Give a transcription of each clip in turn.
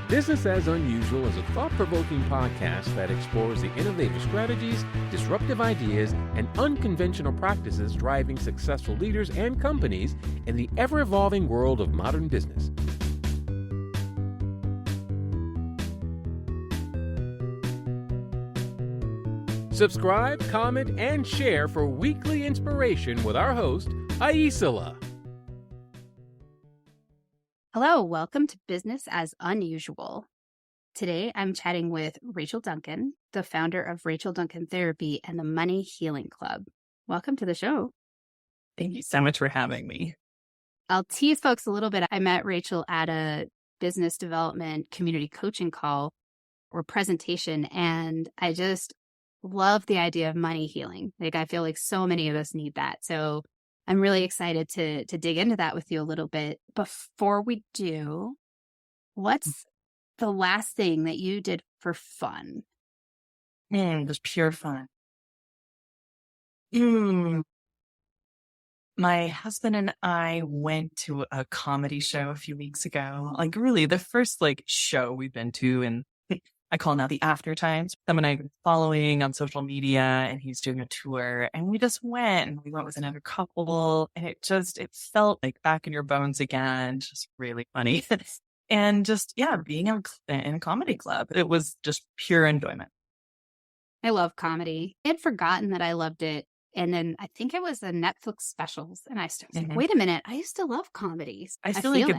Business as Unusual is a thought-provoking podcast that explores the innovative strategies, disruptive ideas, and unconventional practices driving successful leaders and companies in the ever-evolving world of modern business. Subscribe, comment, and share for weekly inspiration with our host, Aisala. Hello, welcome to Business as Unusual. Today, I'm chatting with Rachel Duncan, the founder of Rachel Duncan Therapy and the Money Healing Club. Welcome to the show. Thank you so much for having me. I'll tease folks a little bit. I met Rachel at a business development community coaching call or presentation, and I just love the idea of money healing. I feel like so many of us need that. So I'm really excited to dig into that with you a little bit. Before we do, what's the last thing that you did for fun? Just pure fun. My husband and I went to a comedy show a few weeks ago. Really the first show we've been to, and I call now the after times. Someone I've been following on social media, and he's doing a tour, and we just went, and we went with another couple, and it felt like back in your bones again, just really funny. And just, being in a comedy club, it was just pure enjoyment. I love comedy. I had forgotten that I loved it. And then I think it was the Netflix specials. And I was like, wait a minute, I used to love comedies. I feel like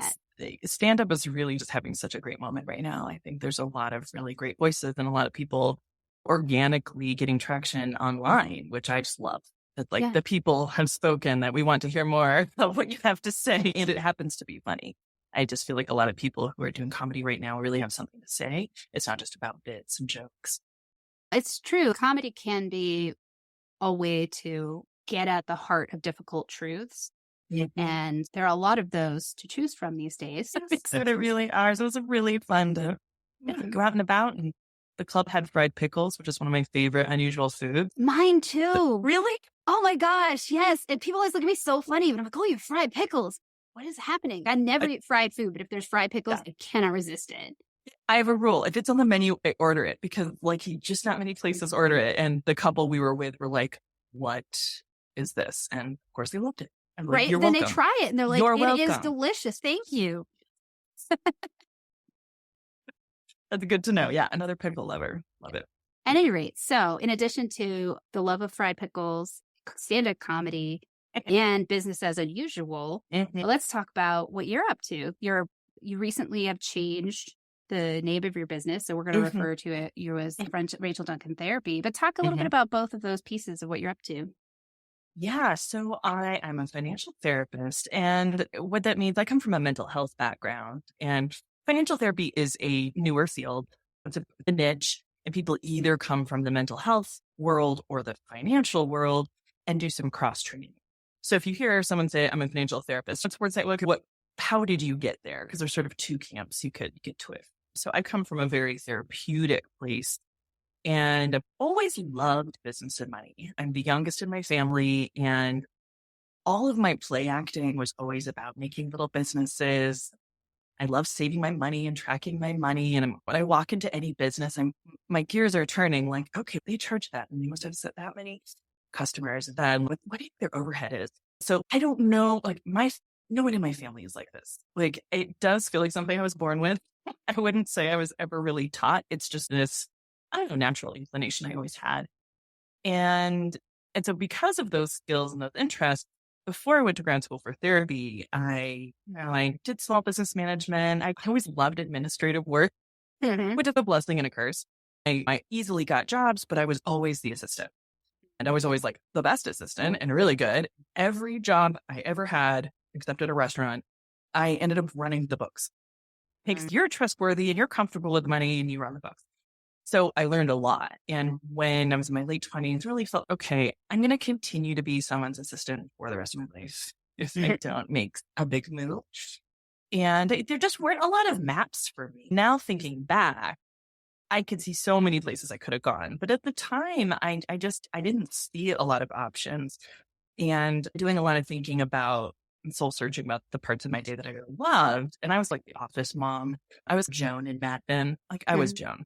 stand-up is really just having such a great moment right now. I think there's a lot of really great voices and a lot of people organically getting traction online, which I just love. That the people have spoken that we want to hear more of what you have to say, and it happens to be funny. I just feel like a lot of people who are doing comedy right now really have something to say. It's not just about bits and jokes. It's true. Comedy can be a way to get at the heart of difficult truths. And there are a lot of those to choose from these days. So it really are. So it was really fun to go out and about. And the club had fried pickles, which is one of my favorite unusual foods. Mine too. Really? Oh my gosh. Yes. And people always look at me so funny. But I'm like, oh, you have fried pickles. What is happening? I never eat fried food, but if there's fried pickles, I cannot resist it. I have a rule. If it's on the menu, I order it because just not many places order it. And the couple we were with were like, what is this? And of course they loved it. Right. You're then welcome. They try it and they're like, You're it welcome. is delicious. Thank you. That's good to know. Yeah. Another pickle lover. Love it. At any rate, so in addition to the love of fried pickles, stand-up comedy, and business as unusual, let's talk about what you're up to. You recently have changed the name of your business, so we're going to refer to you as Rachel Duncan Therapy. But talk a little bit about both of those pieces of what you're up to. Yeah, so I'm a financial therapist, and what that means, I come from a mental health background, and financial therapy is a newer field. It's a niche, and people either come from the mental health world or the financial world and do some cross training. So if you hear someone say, I'm a financial therapist, it's worth saying, how did you get there? Because there's sort of two camps you could get to it. So I come from a very therapeutic place, and I've always loved business and money. I'm the youngest in my family, and all of my play acting was always about making little businesses. I love saving my money and tracking my money. And when I walk into any business, my gears are turning okay, they charge that, and they must have set that many customers. And then what do you think their overhead is? So I don't know, no one in my family is like this. It does feel like something I was born with. I wouldn't say I was ever really taught. It's just this, I don't know, natural inclination I always had. And so because of those skills and those interests, before I went to grad school for therapy, I did small business management. I always loved administrative work, which is a blessing and a curse. I easily got jobs, but I was always the assistant. And I was always the best assistant and really good. Every job I ever had, except at a restaurant, I ended up running the books. You're trustworthy and you're comfortable with money and you run the books. So I learned a lot. And when I was in my late 20s, really felt, okay, I'm going to continue to be someone's assistant for the rest of my life if I don't make a big move. And there just weren't a lot of maps for me. Now thinking back, I could see so many places I could have gone. But at the time, I didn't see a lot of options, and doing a lot of thinking about soul searching about the parts of my day that I really loved. And I was like the office mom. I was Joan in Mad Men. Like I was Joan.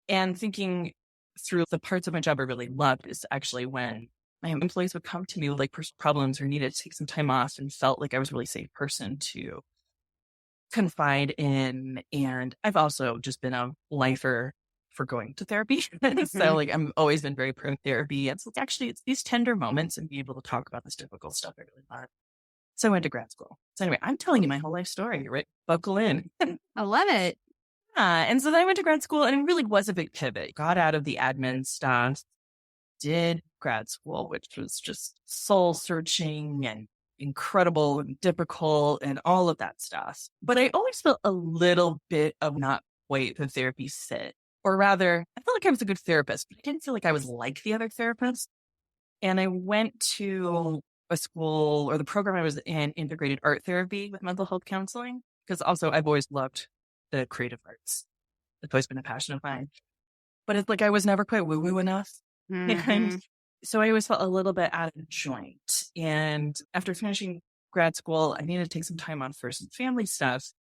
And thinking through the parts of my job I really loved is actually when my employees would come to me with like personal problems or needed to take some time off and felt like I was a really safe person to confide in. And I've also just been a lifer for going to therapy. So like I'm always been very pro therapy. And so it's these tender moments and be able to talk about this difficult stuff I really love. So I went to grad school. So anyway, I'm telling you my whole life story, right? Buckle in. I love it. And so then I went to grad school and it really was a big pivot. Got out of the admin stuff, did grad school, which was just soul searching and incredible and difficult and all of that stuff. But I always felt a little bit of not quite the therapy fit. Or rather, I felt like I was a good therapist, but I didn't feel like I was like the other therapists. And I went to a school or the program I was in, integrated art therapy with mental health counseling, because also I've always loved the creative arts. It's always been a passion of mine. But it's like I was never quite woo-woo enough. And so I always felt a little bit out of joint. And after finishing grad school, I needed to take some time on for some family stuff.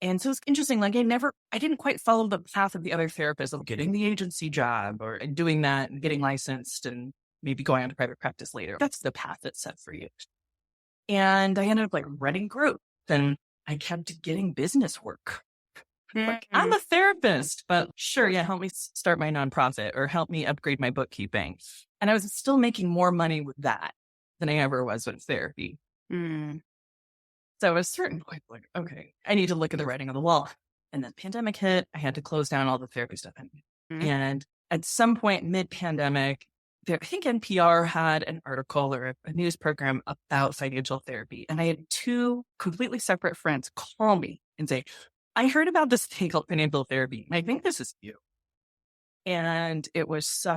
And so it's interesting. Like I didn't quite follow the path of the other therapists of getting the agency job or doing that and getting licensed and maybe going on to private practice later. That's the path that's set for you. And I ended up like running groups and I kept getting business work. Like, I'm a therapist, but sure, yeah, help me start my nonprofit or help me upgrade my bookkeeping. And I was still making more money with that than I ever was with therapy. So at a certain point, like, okay, I need to look at the writing on the wall. And then the pandemic hit. I had to close down all the therapy stuff. And at some point mid-pandemic, I think NPR had an article or a news program about financial therapy. And I had two completely separate friends call me and say, I heard about this thing called financial therapy, and I think this is you. And it was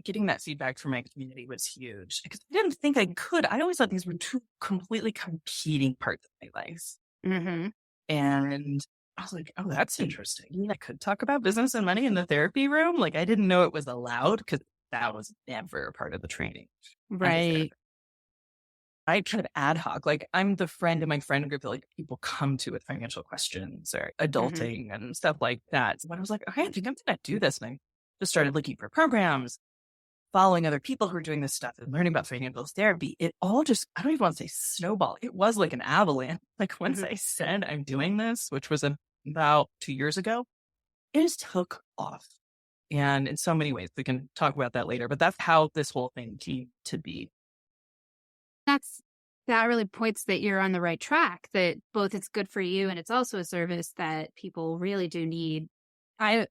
getting that feedback from my community was huge because I didn't think I could. I always thought these were two completely competing parts of my life. And I was like, oh, that's interesting. I could talk about business and money in the therapy room. Like I didn't know it was allowed because that was never a part of the training. Right. I kind of ad hoc, like I'm the friend in my friend group that like people come to with financial questions or adulting and stuff like that. So when I was like, okay, I think I'm going to do this. And I just started looking for programs, following other people who are doing this stuff and learning about financial therapy. It all just, I don't even want to say snowball. It was like an avalanche. Like once I said I'm doing this, which was about 2 years ago, it just took off. And in so many ways, we can talk about that later, but that's how this whole thing came to be. That really points that you're on the right track, that both it's good for you and it's also a service that people really do need. I've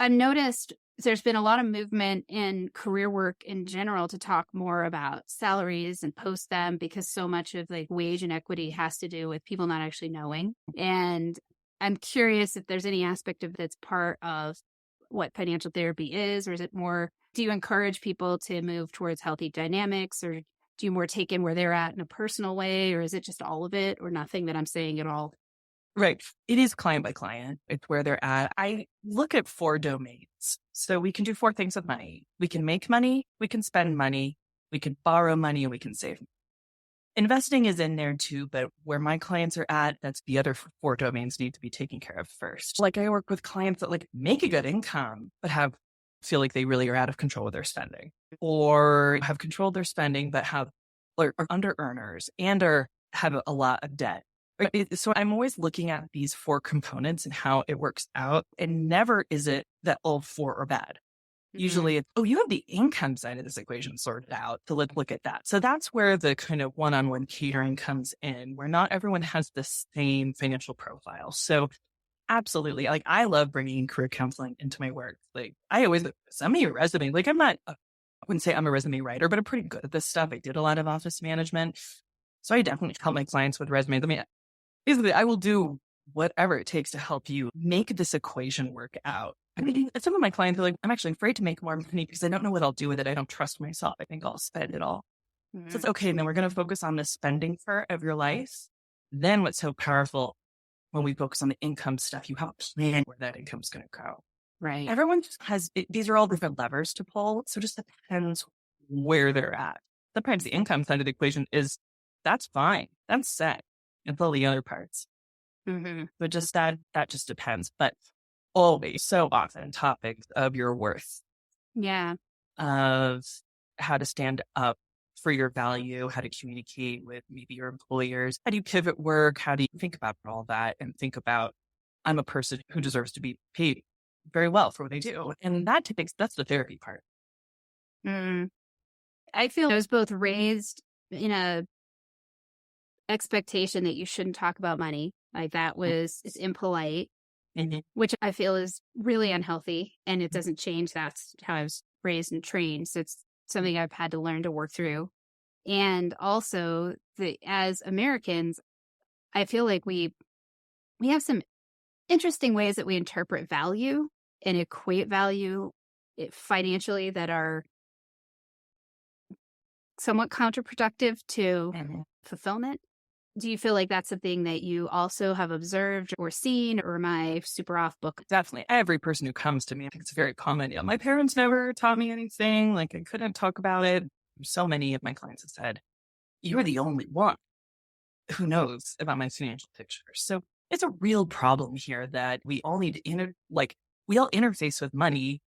noticed there's been a lot of movement in career work in general to talk more about salaries and post them because so much of like wage inequity has to do with people not actually knowing. And I'm curious if there's any aspect of that's part of what financial therapy is, or is it more, do you encourage people to move towards healthy dynamics, or do you more take in where they're at in a personal way, or is it just all of it or nothing that I'm saying at all? Right. It is client by client. It's where they're at. I look at 4 domains. So we can do 4 things with money. We can make money, we can spend money, we can borrow money, and we can save. Investing is in there too, but where my clients are at, that's the other 4 domains need to be taken care of first. Like I work with clients that like make a good income, but feel like they really are out of control of their spending, or have controlled their spending, but are under earners and have a lot of debt. Right? So I'm always looking at these 4 components and how it works out. And never is it that all 4 are bad. Usually it's, you have the income side of this equation sorted out. So let's look at that. So that's where the kind of one-on-one catering comes in, where not everyone has the same financial profile. So absolutely. Like I love bringing career counseling into my work. Like I always send me a resume. Like I wouldn't say I'm a resume writer, but I'm pretty good at this stuff. I did a lot of office management. So I definitely help my clients with resumes. I mean, basically I will do whatever it takes to help you make this equation work out. I mean, some of my clients are like, I'm actually afraid to make more money because I don't know what I'll do with it. I don't trust myself. I think I'll spend it all. So it's okay. And then we're going to focus on the spending part of your life. Then what's so powerful when we focus on the income stuff, you have a plan where that income's going to go. Right. Everyone just these are all different levers to pull. So it just depends where they're at. Sometimes the income side of the equation is that's fine. That's set. It's all the other parts. Mm-hmm. But just that just depends. But always, so often, topics of your worth, Yeah. of how to stand up for your value, how to communicate with maybe your employers, how do you pivot work, how do you think about all that and think about, I'm a person who deserves to be paid very well for what I do. And that's the therapy part. Mm. I feel I was both raised in a expectation that you shouldn't talk about money. Like that is impolite, Mhm. which I feel is really unhealthy and it doesn't change. That's how I was raised and trained. So it's something I've had to learn to work through. And also as Americans, I feel like we have some interesting ways that we interpret value and equate value financially that are somewhat counterproductive to Mhm. fulfillment. Do you feel like that's something that you also have observed or seen, or am I super off book? Definitely. Every person who comes to me, I think it's very common. Yeah, my parents never taught me anything. Like I couldn't talk about it. So many of my clients have said, you're the only one who knows about my financial picture. So it's a real problem here that we all need to we all interface with money.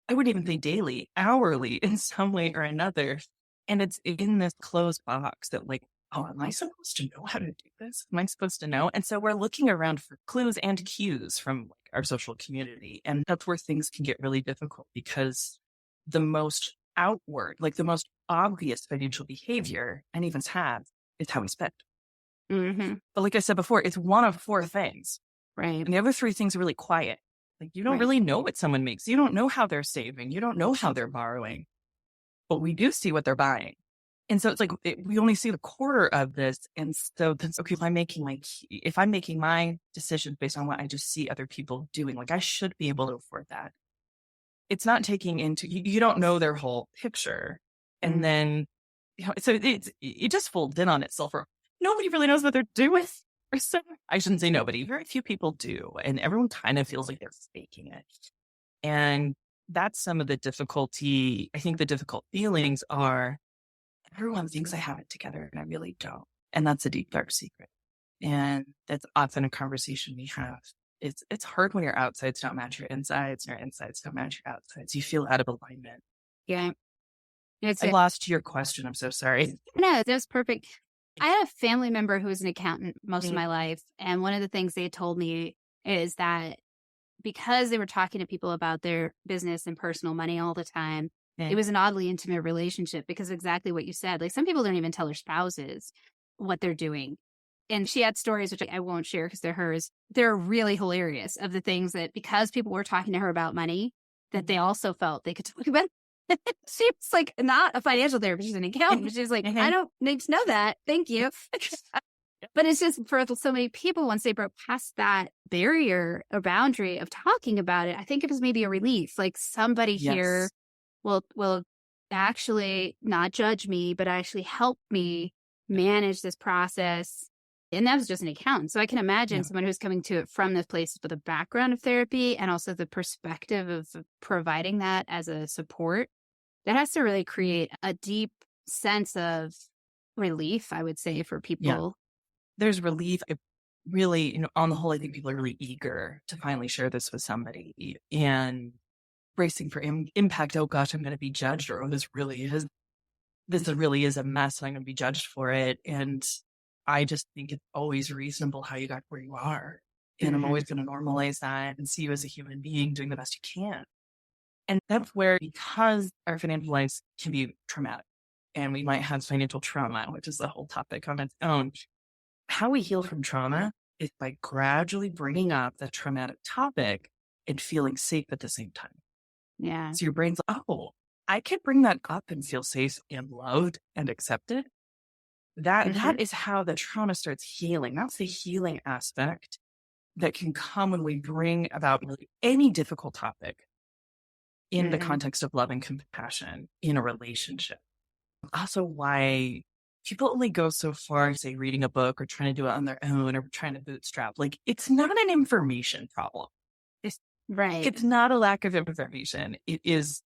I wouldn't even say daily, hourly in some way or another. And it's in this closed box that like, oh, am I supposed to know how to do this? Am I supposed to know? And so we're looking around for clues and cues from like our social community. And that's where things can get really difficult because the most outward, like the most obvious financial behavior any of us have is how we spend. Mm-hmm. But like I said before, it's one of four things. Right. And the other three things are really quiet. Like you don't Right. really know what someone makes. You don't know how they're saving. You don't know how they're borrowing. But we do see what they're buying. And so it's like we only see the quarter of this. And so that's okay. If I'm making my decisions based on what I just see other people doing, like I should be able to afford that. It's not taking into you don't know their whole picture. And then so it just folds in on itself, or nobody really knows what they're doing. Or so I shouldn't say nobody. Very few people do. And everyone kind of feels like they're faking it. And that's some of the difficulty. I think the difficult feelings are everyone thinks I have it together and I really don't. And that's a deep, dark secret. And that's often a conversation we have. It's hard when your outsides don't match your insides and your insides don't match your outsides. You feel out of alignment. Yeah. It's I lost your question. I'm so sorry. No, that's perfect. I had a family member who was an accountant most of Mhm. my life. And one of the things they told me is that because they were talking to people about their business and personal money all the time, it was an oddly intimate relationship because exactly what you said. Like some people don't even tell their spouses what they're doing. And she had stories, which I won't share because they're hers. They're really hilarious of the things that because people were talking to her about money, that they also felt they could talk about. She was like not a financial therapist, she's an accountant. But she's like, I don't need to know that. Thank you. But it's just for so many people, once they broke past that barrier or boundary of talking about it, I think it was maybe a relief. Like somebody here Yes. will actually not judge me, but actually help me manage this process. And that was just an accountant. So I can imagine someone who's coming to it from this place with a background of therapy and also the perspective of providing that as a support. That has to really create a deep sense of relief, I would say, for people. There's relief. I really, on the whole, I think people are really eager to finally share this with somebody and bracing for impact. Oh gosh, I'm going to be judged, or oh, this really is a mess and I'm going to be judged for it. And I just think it's always reasonable how you got where you are. And I'm always going to normalize that and see you as a human being doing the best you can. And that's where, because our financial lives can be traumatic and we might have financial trauma, which is the whole topic on its own. How we heal from trauma is by gradually bringing up that traumatic topic and feeling safe at the same time. Yeah. So your brain's like, oh, I can bring that up and feel safe and loved and accepted. That is how the trauma starts healing. That's the healing aspect that can come when we bring about really any difficult topic in the context of love and compassion in a relationship. Also why people only go so far, say reading a book or trying to do it on their own or trying to bootstrap. Like it's not an information problem. Right. It's not a lack of information. It is,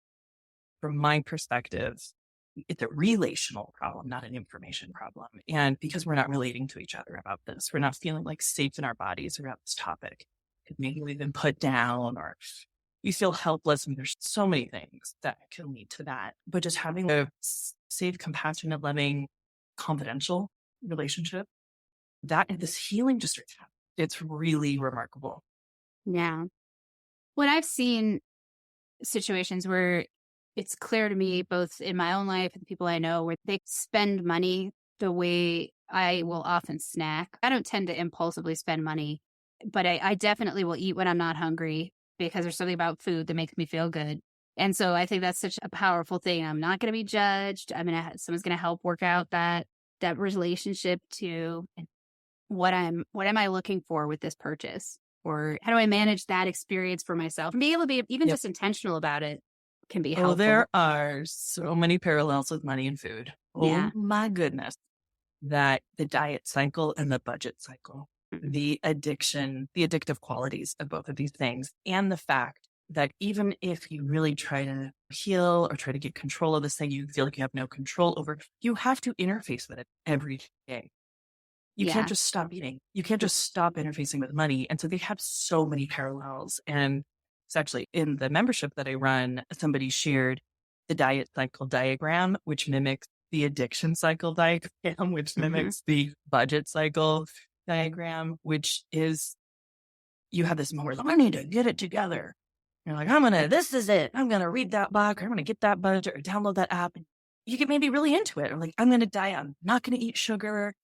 from my perspective, It's a relational problem, not an information problem. And because we're not relating to each other about this, we're not feeling like safe in our bodies around this topic. Maybe we've been put down or we feel helpless. And there's so many things that can lead to that. But just having a safe, compassionate, loving, confidential relationship, that and this healing just starts happening. It's really remarkable. Yeah. When I've seen situations where it's clear to me, both in my own life and the people I know, where they spend money the way I will often snack. I don't tend to impulsively spend money, but I definitely will eat when I'm not hungry because there's something about food that makes me feel good. And so I think that's such a powerful thing. I'm not going to be judged. Someone's going to help work out that relationship to what am I looking for with this purchase? Or how do I manage that experience for myself? And be able to be even just intentional about it can be helpful. There are so many parallels with money and food. Yeah. Oh my goodness. That the diet cycle and the budget cycle, the addiction, the addictive qualities of both of these things, and the fact that even if you really try to heal or try to get control of this thing you feel like you have no control over, you have to interface with it every day. You can't just stop eating. You can't just stop interfacing with money. And so they have so many parallels. And it's actually in the membership that I run, somebody shared the diet cycle diagram, which mimics the addiction cycle diagram, which mimics the budget cycle diagram, which is you have this moment, I need to get it together. You're like, this is it. I'm going to read that book, or I'm going to get that budget or download that app. And you get maybe really into it. Or like, I'm going to diet. I'm not going to eat sugar.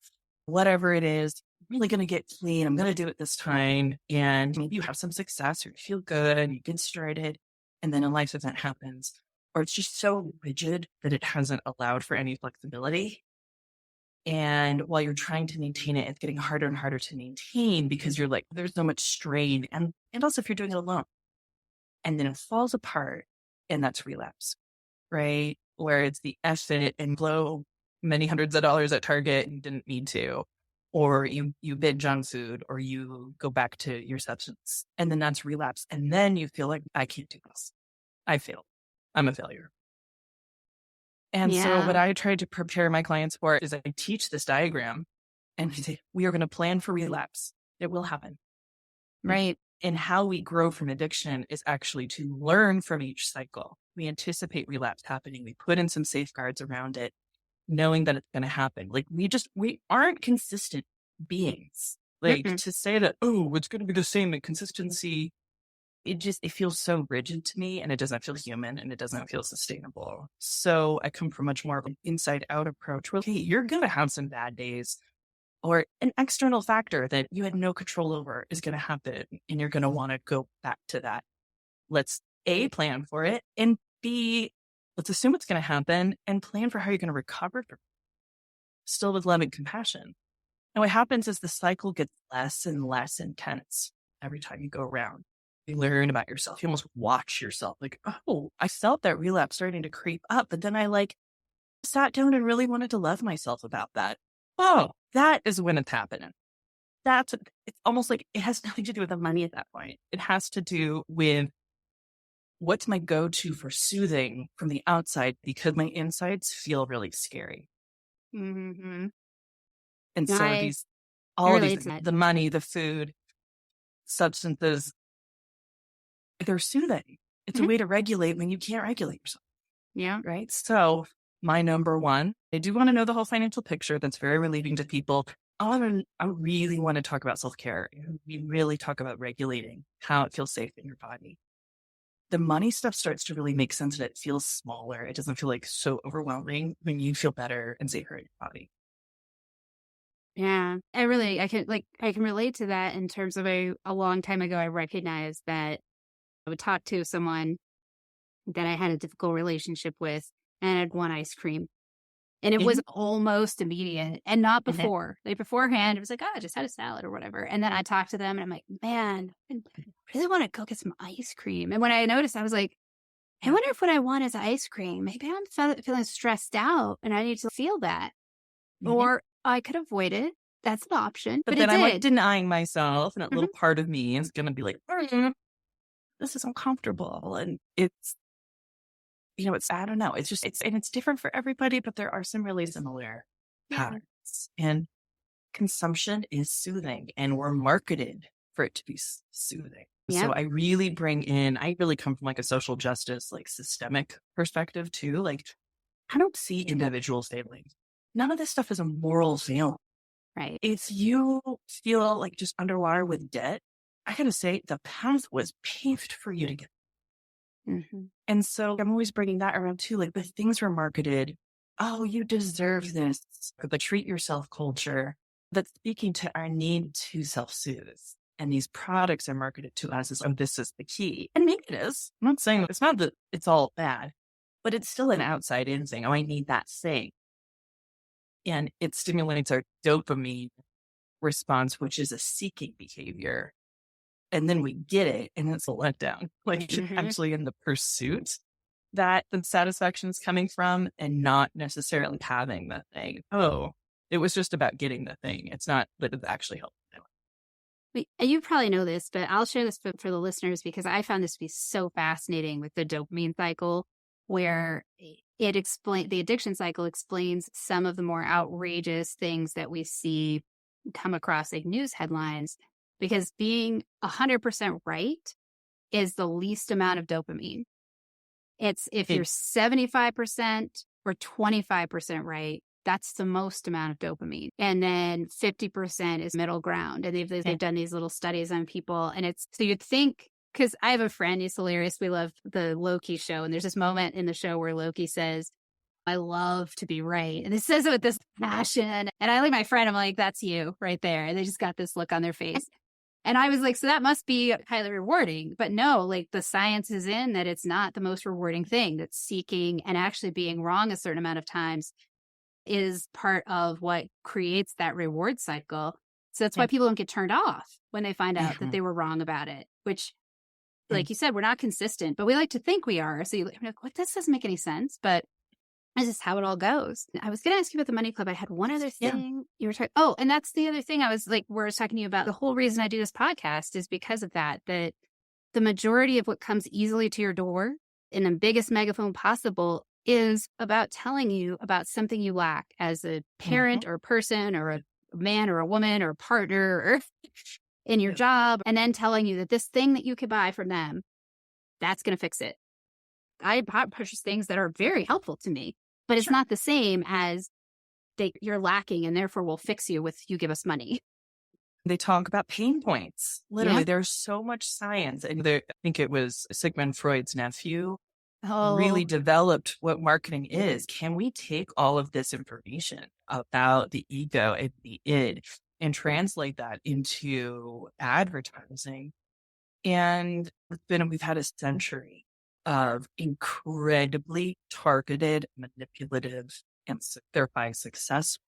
Whatever it is, I'm really going to get clean. I'm going to do it this time. And maybe you have some success or you feel good and you get started. And then a life event happens, or it's just so rigid that it hasn't allowed for any flexibility. And while you're trying to maintain it, it's getting harder and harder to maintain because you're like, there's so much strain. And also if you're doing it alone. And then it falls apart, and that's relapse, right? Where it's the effort and blow many hundreds of dollars at Target and you didn't need to, or you binge junk food, or you go back to your substance, and then that's relapse. And then you feel like, I can't do this. I failed. I'm a failure. And so what I try to prepare my clients for is I teach this diagram and I say, we are going to plan for relapse. It will happen. Right. And how we grow from addiction is actually to learn from each cycle. We anticipate relapse happening. We put in some safeguards around it, knowing that it's going to happen. Like we aren't consistent beings. Like to say that, oh, it's going to be the same in consistency. It feels so rigid to me, and it doesn't feel human, and it doesn't feel sustainable. So I come from much more of an inside out approach where, hey, you're going to have some bad days, or an external factor that you had no control over is going to happen, and you're going to want to go back to that. Let's A, plan for it, and B, let's assume it's going to happen and plan for how you're going to recover from it, still with love and compassion. And what happens is the cycle gets less and less intense every time you go around. You learn about yourself. You almost watch yourself like, oh, I felt that relapse starting to creep up, but then I sat down and really wanted to love myself about that. Oh, that is when it's happening. It's almost like it has nothing to do with the money at that point. It has to do with what's my go-to for soothing from the outside because my insides feel really scary. Mm-hmm. And so the money, the food, substances, they're soothing. It's a way to regulate when you can't regulate yourself. Yeah. Right. So my number one, I do want to know the whole financial picture. That's very relieving to people. I really want to talk about self-care. We really talk about regulating how it feels safe in your body. The money stuff starts to really make sense and it feels smaller. It doesn't feel like so overwhelming when you feel better and safer in your body. Yeah, I can relate to that in terms of a long time ago, I recognized that I would talk to someone that I had a difficult relationship with and I'd want ice cream. And it was almost immediate and not before. Like beforehand, it was like, oh, I just had a salad or whatever. And then I talked to them and I'm like, man, I really want to go get some ice cream. And when I noticed, I was like, I wonder if what I want is ice cream. Maybe I'm feeling stressed out and I need to feel that. Or I could avoid it. That's an option. But then I'm denying myself, and that little part of me is going to be like, this is uncomfortable. And I don't know. And it's different for everybody, but there are some really similar patterns. And consumption is soothing, and we're marketed for it to be soothing. So Yep. I really come from like a social justice, like systemic perspective too. Like, I don't see individuals failing. None of this stuff is a moral failing. Right. If you feel like just underwater with debt, I gotta say the path was paved for you to get. Mm-hmm. And so I'm always bringing that around too. Like the things were marketed, oh, you deserve this, the treat yourself culture that's speaking to our need to self-soothe. And these products are marketed to us as, oh, this is the key. And maybe it is. I'm not saying it's not that it's all bad, but it's still an outside in thing. Oh, I need that thing. And it stimulates our dopamine response, which is a seeking behavior. And then we get it, and it's a letdown. Like actually in the pursuit that the satisfaction is coming from, and not necessarily having the thing. Oh, it was just about getting the thing. It's not that it actually helped. You probably know this, but I'll share this for the listeners because I found this to be so fascinating with the dopamine cycle, where the addiction cycle explains some of the more outrageous things that we see come across like news headlines, because being 100% right is the least amount of dopamine. It's if you're 75% or 25% right, that's the most amount of dopamine. And then 50% is middle ground. And they've done these little studies on people. And so you'd think, because I have a friend, he's hilarious. We love the Loki show. And there's this moment in the show where Loki says, I love to be right. And he says it with this passion. And I look at my friend, I'm like, that's you right there. And they just got this look on their face. And I was like, so that must be highly rewarding. But no, like the science is in that it's not the most rewarding thing. That seeking and actually being wrong a certain amount of times is part of what creates that reward cycle. So that's why people don't get turned off when they find out that they were wrong about it, which, like you said, we're not consistent, but we like to think we are. So you're like, what? This doesn't make any sense, but this is how it all goes. I was going to ask you about the money club. I had one other thing you were talking. Oh, and that's the other thing I was talking to you about. The whole reason I do this podcast is because of that the majority of what comes easily to your door in the biggest megaphone possible is about telling you about something you lack as a parent or a person or a man or a woman or a partner or in your job, and then telling you that this thing that you could buy from them, that's going to fix it. I purchase things that are very helpful to me, but it's not the same as you're lacking and therefore we'll fix you with you give us money. They talk about pain points. Literally, there's so much science. And I think it was Sigmund Freud's nephew really developed what marketing is. Can we take all of this information about the ego and the id and translate that into advertising? And we've had a century of incredibly targeted, manipulative, and thereby successful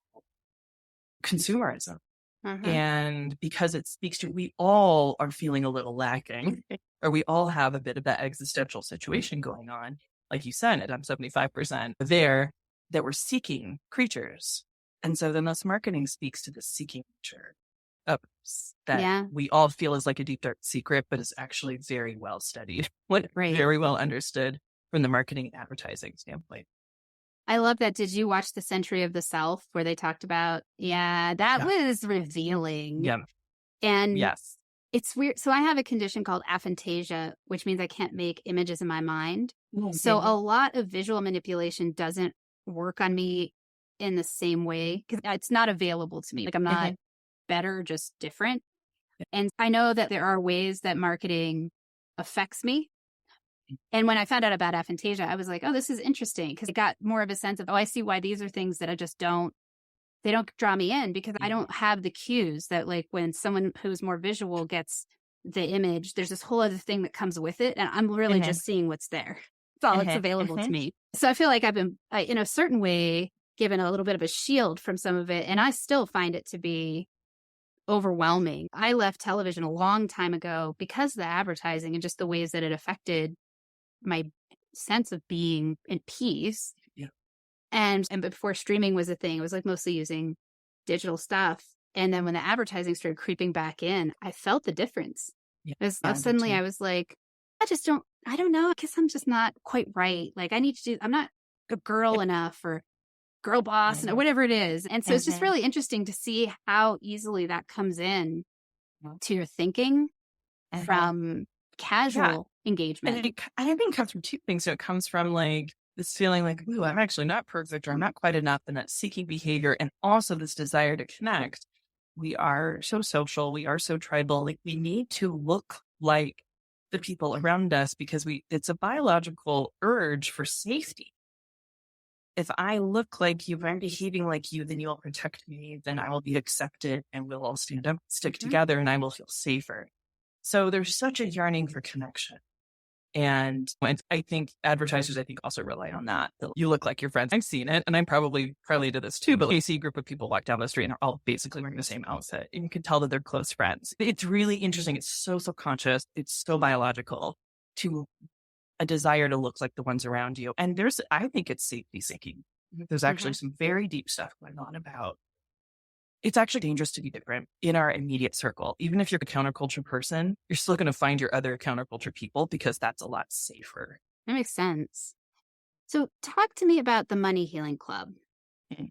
consumerism. And because it speaks to, we all are feeling a little lacking, or we all have a bit of that existential situation going on. Like you said, I'm 75% there, that we're seeking creatures. And so then this marketing speaks to the seeking nature of us, that we all feel is like a deep, dark secret, but is actually very well studied, very well understood from the marketing and advertising standpoint. I love that. Did you watch The Century of the Self where they talked about, that was revealing. Yeah. And it's weird. So I have a condition called aphantasia, which means I can't make images in my mind. So a lot of visual manipulation doesn't work on me in the same way because it's not available to me. Like I'm not better, just different. And I know that there are ways that marketing affects me. And when I found out about aphantasia, I was like, oh, this is interesting, because I got more of a sense of, I see why these are things that I just they don't draw me in, because I don't have the cues that, like, when someone who's more visual gets the image, there's this whole other thing that comes with it. And I'm really just seeing what's there. That's all that's available to me. So I feel like I've been, in a certain way, given a little bit of a shield from some of it. And I still find it to be overwhelming. I left television a long time ago because of the advertising and just the ways that it affected my sense of being in peace. And before streaming was a thing, it was like mostly using digital stuff. And then when the advertising started creeping back in, I felt the difference. Suddenly I was like, I don't know. I guess I'm just not quite right. Like I'm not a girl enough or girl boss and Mhm. whatever it is. And so it's just Mhm. really interesting to see how easily that comes in Mhm. to your thinking Mhm. from Yeah. casual And engagement. I think it comes from two things. So it comes from like this feeling like, ooh, I'm actually not perfect or I'm not quite enough, and that seeking behavior, and also this desire to connect. We are so social. We are so tribal. Like we need to look like the people around us because it's a biological urge for safety. If I look like you, if I'm behaving like you, then you'll protect me, then I will be accepted and we'll all stand up, stick Mhm. together, and I will feel safer. So there's such a yearning for connection. And I think advertisers, I think, also rely on that. You look like your friends. I've seen it, and I'm probably partly to this too, but you see a group of people walk down the street and are all basically wearing the same outfit. And you can tell that they're close friends. It's really interesting. It's so subconscious. It's so biological to a desire to look like the ones around you. And I think it's safety seeking. There's actually Mhm. some very deep stuff going on about it's actually dangerous to be different in our immediate circle. Even if you're a counterculture person, you're still going to find your other counterculture people because that's a lot safer. That makes sense. So talk to me about the Money Healing Club. Mm.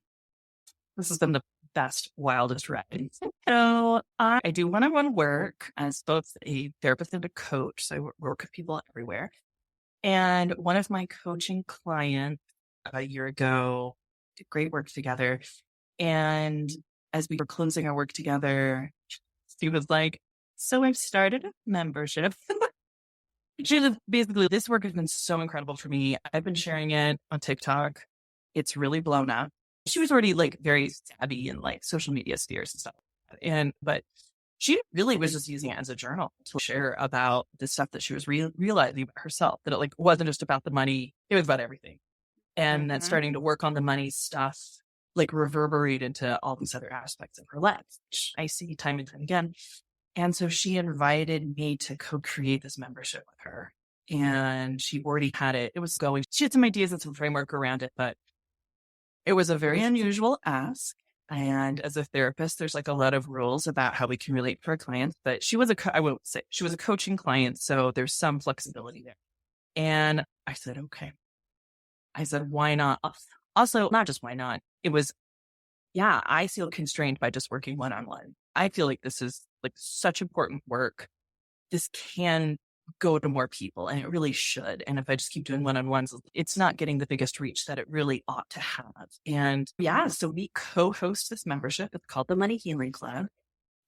This has been the best, wildest ride. So I do one-on-one work as both a therapist and a coach. So I work with people everywhere. And one of my coaching clients about a year ago did great work together. And as we were closing our work together, she was like, so I've started a membership. She was basically, this work has been so incredible for me. I've been sharing it on TikTok. It's really blown up. She was already like very savvy in like social media spheres and stuff. But she really was just using it as a journal to share about the stuff that she was realizing about herself, that it like wasn't just about the money. It was about everything. And then Mhm. starting to work on the money stuff, like reverberate into all these other aspects of her life, which I see time and time again. And so she invited me to co-create this membership with her. And she already had it. It was going, she had some ideas and some framework around it, but it was a very unusual ask. And as a therapist, there's like a lot of rules about how we can relate to our clients, but I won't say she was a coaching client. So there's some flexibility there. And I said, okay. I said, why not? Also, not just why not. It was, yeah, I feel constrained by just working one-on-one. I feel like this is like such important work. This can go to more people and it really should. And if I just keep doing one-on-ones, it's not getting the biggest reach that it really ought to have. And yeah, so we co-host this membership. It's called the Money Healing Club.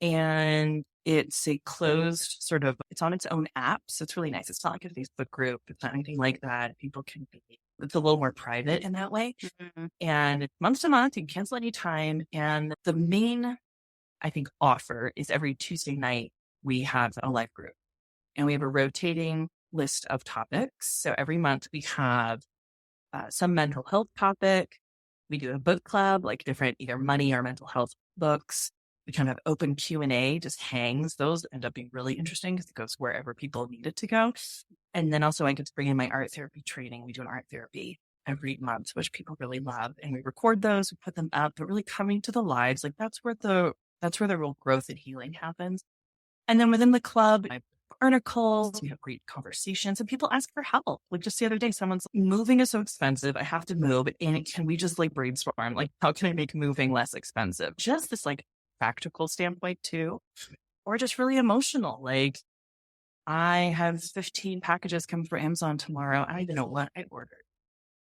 And it's a closed sort of, it's on its own app. So it's really nice. It's not like a Facebook group. It's not anything like that. People can be, it's a little more private in that way. Mhm. And it's month to month. You can cancel anytime. And the main, I think, offer is every Tuesday night, we have a live group and we have a rotating list of topics. So every month we have some mental health topic. We do a book club, like different either money or mental health books. We kind of open Q&A, just hangs. Those end up being really interesting because it goes wherever people need it to go. And then also I get to bring in my art therapy training. We do an art therapy every month, which people really love. And we record those, we put them up, but really coming to the lives, like that's where the real growth and healing happens. And then within the club, I have articles, we have great conversations, and people ask for help. Like just the other day, someone's like, moving is so expensive. I have to move. And can we just like brainstorm? Like, how can I make moving less expensive? Just this like practical standpoint too, or just really emotional. Like I have 15 packages coming for Amazon tomorrow. I don't even know what I ordered.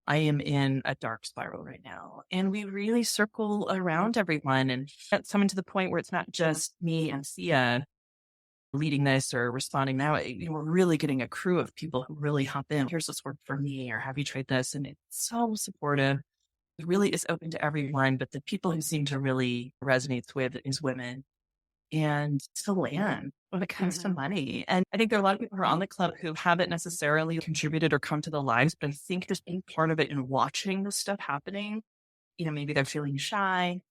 I am in a dark spiral right now. And we really circle around everyone and that's coming to the point where it's not just me and Sia leading this or responding now. We're really getting a crew of people who really hop in. Here's this work for me, or have you tried this? And it's so supportive. It really is open to everyone, but the people who seem to really resonate with is women and to land when it comes to Mhm. money. And I think there are a lot of people who are on the club who haven't necessarily contributed or come to the lives, but I think just being part of it and watching this stuff happening, maybe they're feeling shy,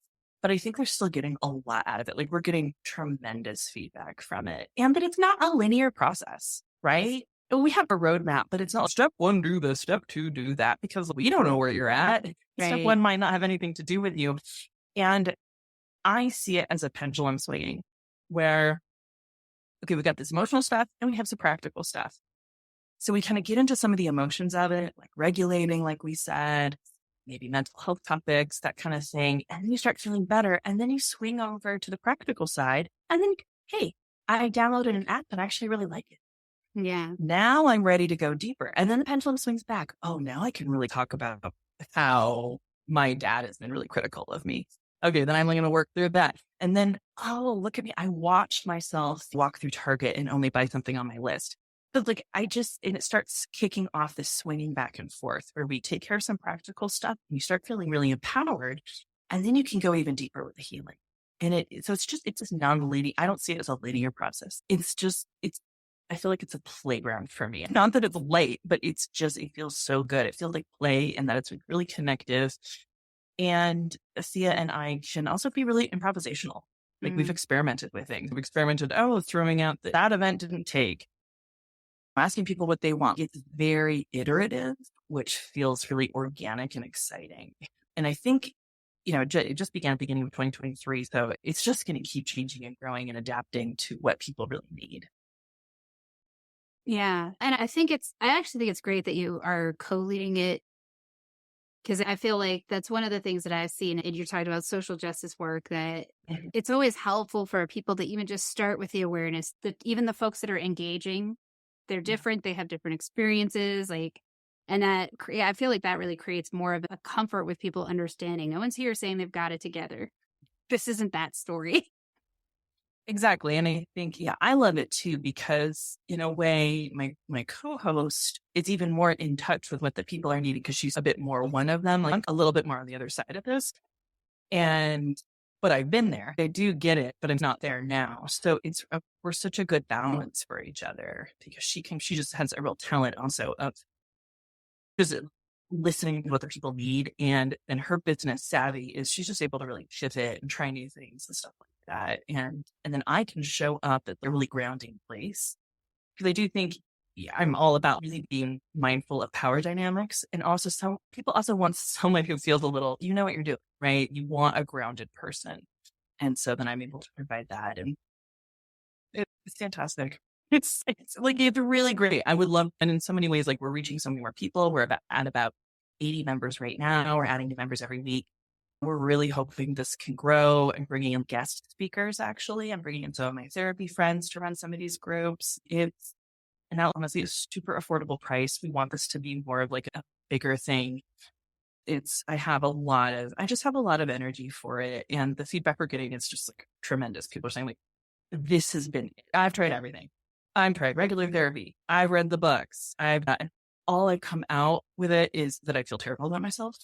but I think they're still getting a lot out of it. Like we're getting tremendous feedback from it. And that it's not a linear process, right? We have a roadmap, but it's not step one, do this, step two, do that, because we don't know where you're at. Step Right. one might not have anything to do with you. And I see it as a pendulum swinging where, okay, we've got this emotional stuff and we have some practical stuff. So we kind of get into some of the emotions of it, like regulating, like we said, maybe mental health topics, that kind of thing. And then you start feeling better. And then you swing over to the practical side. And then, hey, I downloaded an app and I actually really like it. Yeah. Now I'm ready to go deeper. And then the pendulum swings back. Oh, now I can really talk about how my dad has been really critical of me. Okay, then I'm going to work through that. And then, oh, look at me. I watched myself walk through Target and only buy something on my list. So like and it starts kicking off this swinging back and forth where we take care of some practical stuff and you start feeling really empowered. And then you can go even deeper with the healing. And it's just non-linear. I don't see it as a linear process. I feel like it's a playground for me. Not that it's late, but it feels so good. It feels like play and that it's really connective. And Thea and I can also be really improvisational. Like we've experimented with things. We've experimented, throwing out that event didn't take. Asking people what they want. It's very iterative, which feels really organic and exciting. And I think, it just began at the beginning of 2023. So it's just going to keep changing and growing and adapting to what people really need. Yeah. And I actually think it's great that you are co-leading it, because I feel like that's one of the things that I've seen, and you're talking about social justice work, that it's always helpful for people to even just start with the awareness that even the folks that are engaging, they're different, they have different experiences, and that, I feel like that really creates more of a comfort with people understanding. No one's here saying they've got it together. This isn't that story. Exactly. And I think, I love it too, because in a way, my co-host is even more in touch with what the people are needing because she's a bit more one of them, like a little bit more on the other side of this. But I've been there. I do get it, but I'm not there now. So we're such a good balance for each other because she just has a real talent also of just listening to what other people need. And her business savvy is she's just able to really pivot and try new things and stuff like that. And then I can show up at the really grounding place because I do think I'm all about really being mindful of power dynamics. And also some people also want someone who feels a little, you know what you're doing, right? You want a grounded person. And so then I'm able to provide that. And it's fantastic. It's really great. I would love, and in so many ways, like we're reaching so many more people. We're at about 80 members right now. We're adding new members every week. We're really hoping this can grow and bringing in guest speakers. Actually, I'm bringing in some of my therapy friends to run some of these groups. And now honestly, a super affordable price. We want this to be more of like a bigger thing. I just have a lot of energy for it. And the feedback we're getting is just like tremendous. People are saying like, I've tried everything. I've tried regular therapy. I've read the books. And all I come out with it is that I feel terrible about myself.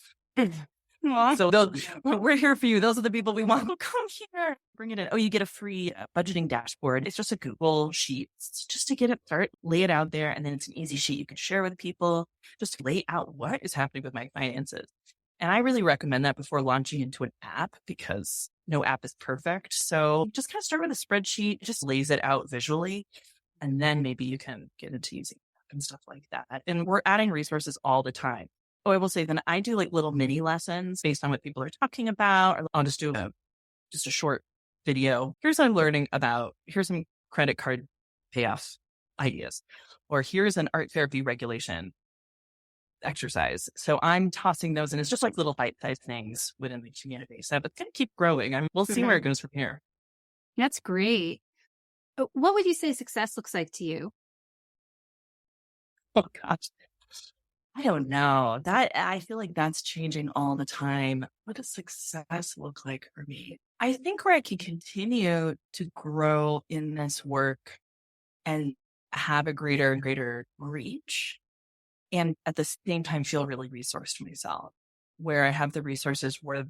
So we're here for you. Those are the people we want. Come here, bring it in. Oh, you get a free budgeting dashboard. It's just a Google sheet. It's just to get it started, lay it out there. And then it's an easy sheet you can share with people. Just lay out what is happening with my finances. And I really recommend that before launching into an app because no app is perfect. So just kind of start with a spreadsheet, it just lays it out visually. And then maybe you can get into using and stuff like that. And we're adding resources all the time. Oh, I will say then I do like little mini lessons based on what people are talking about, or I'll just do just a short video. Here's what I'm learning about, here's some credit card payoff ideas, or here's an art therapy regulation exercise. So I'm tossing those, and it's just like little bite-sized things within the community. So it's going to keep growing. We'll see where it goes from here. That's great. What would you say success looks like to you? Oh gosh, I don't know. I feel like that's changing all the time. What does success look like for me? I think where I can continue to grow in this work and have a greater and greater reach, and at the same time feel really resourced myself, where I have the resources where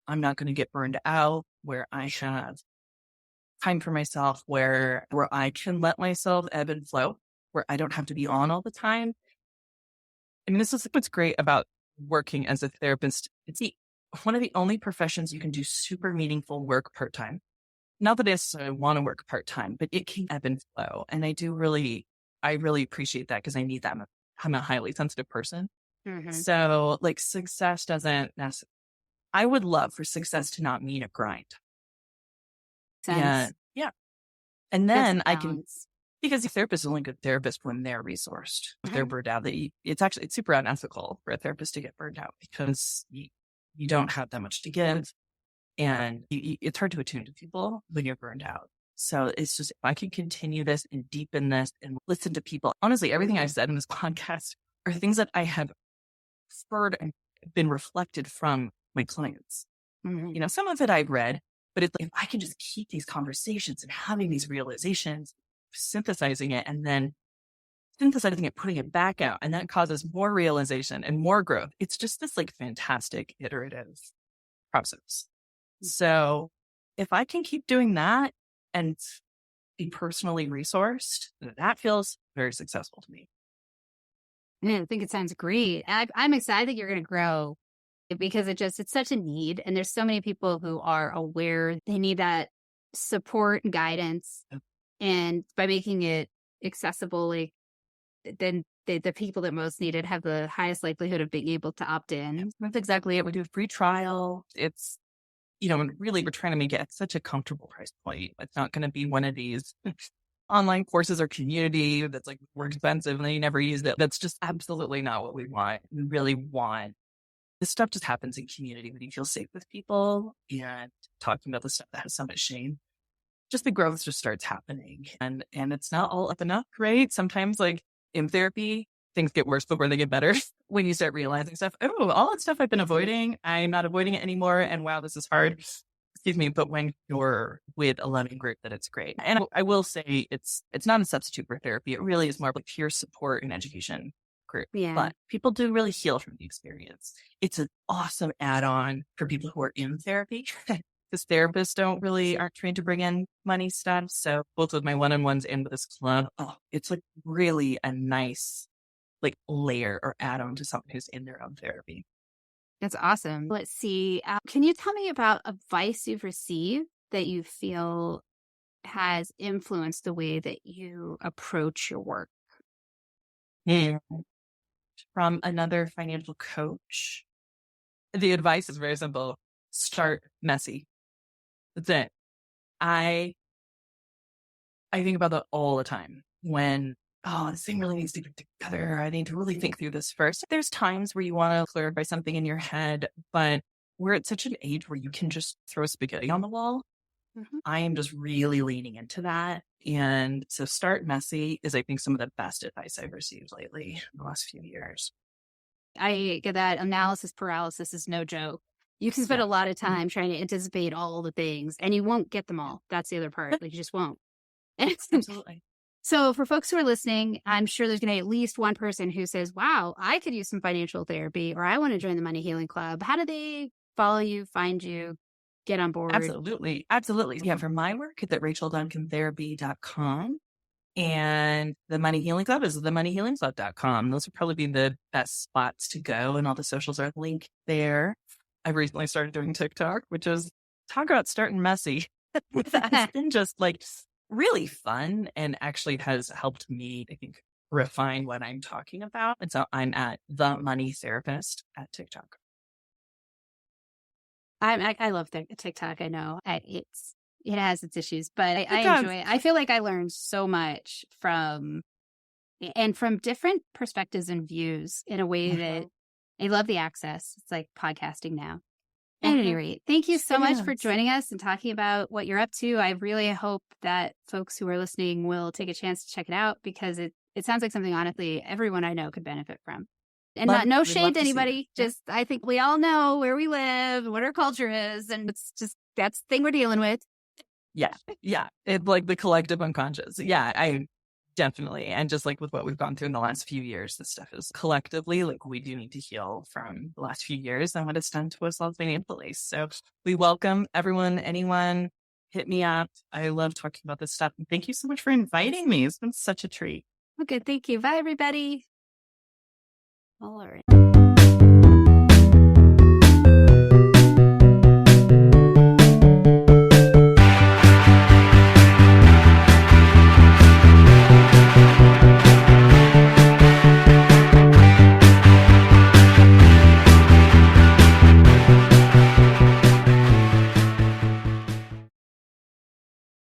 I'm not going to get burned out, where I have time for myself, where I can let myself ebb and flow, where I don't have to be on all the time. I mean, this is what's great about working as a therapist. It's one of the only professions you can do super meaningful work part-time. Not that I want to work part-time, but it can ebb and flow. And I really appreciate that because I need that. I'm a highly sensitive person. Mm-hmm. So like success doesn't necessarily, I would love for success to not mean a grind. Sense. Yeah. And then I can, Because the therapist is only a good therapist when they're resourced. If they're Mhm. burned out, it's super unethical for a therapist to get burned out because you don't have that much to give. And it's hard to attune to people when you're burned out. So it's just, if I can continue this and deepen this and listen to people, honestly, everything I've said in this podcast are things that I have heard and been reflected from my clients. Mhm. Some of it I've read, but it's like, if I can just keep these conversations and having these realizations, synthesizing it, and then synthesizing it, putting it back out, and that causes more realization and more growth. It's just this like fantastic iterative process. So if I can keep doing that and be personally resourced, that feels very successful to me. Yeah, I think it sounds great. I'm excited that you're going to grow because it's such a need. And there's so many people who are aware they need that support and guidance. Yep. And by making it accessible, like then the people that most need it have the highest likelihood of being able to opt in. That's exactly it. We do a free trial. It's, and really we're trying to make it at such a comfortable price point. It's not going to be one of these online courses or community that's like more expensive and then you never use it. That's just absolutely not what we want. We really want this stuff just happens in community when you feel safe with people and talking about the stuff that has so much shame. Just the growth just starts happening. And it's not all up and up, right? Sometimes like in therapy, things get worse before they get better. When you start realizing stuff, oh, all that stuff I've been avoiding, I'm not avoiding it anymore. And wow, this is hard. Excuse me. But when you're with a loving group, that it's great. And I will say it's not a substitute for therapy. It really is more like peer support and education group. Yeah. But people do really heal from the experience. It's an awesome add-on for people who are in therapy. Because therapists aren't trained to bring in money stuff. So both with my one-on-ones and with this club, it's like really a nice like layer or add-on to someone who's in their own therapy. That's awesome. Let's see. Can you tell me about advice you've received that you feel has influenced the way that you approach your work? Yeah. From another financial coach, the advice is very simple. Start messy. That's it. I think about that all the time when, this thing really needs to get together. I need to really think through this first. There's times where you want to clarify something in your head, but we're at such an age where you can just throw spaghetti on the wall. Mhm. I am just really leaning into that. And so start messy is, I think, some of the best advice I've received lately in the last few years. I get that analysis paralysis is no joke. You can spend a lot of time trying to anticipate all the things and you won't get them all. That's the other part. Like you just won't. Absolutely. So for folks who are listening, I'm sure there's going to be at least one person who says, wow, I could use some financial therapy or I want to join the Money Healing Club. How do they follow you, find you, get on board? Absolutely. Absolutely. Yeah. For my work, it's at rachelduncanTherapy.com. And the Money Healing Club is themoneyhealingclub.com. Those would probably be the best spots to go. And all the socials are linked there. I've recently started doing TikTok, which is talk about starting messy. That's been just like really fun and actually has helped me, I think, refine what I'm talking about. And so I'm at The Money Therapist at TikTok. I love TikTok. I know it has its issues, but I does. enjoy it. I feel like I learned so much from different perspectives and views in a way that I love the access. It's like podcasting now. At any rate, thank you so much for joining us and talking about what you're up to. I really hope that folks who are listening will take a chance to check it out because it sounds like something, honestly, everyone I know could benefit from. And no shade to anybody. Just, I think we all know where we live, what our culture is, and it's just, that's the thing we're dealing with. Yeah. Yeah. It's like the collective unconscious. Yeah, I definitely. And just like with what we've gone through in the last few years, this stuff is collectively like we do need to heal from the last few years and what it's done to us all financially. So we welcome everyone, anyone, hit me up. I love talking about this stuff. And thank you so much for inviting me. It's been such a treat. Okay. Thank you. Bye, everybody. All right.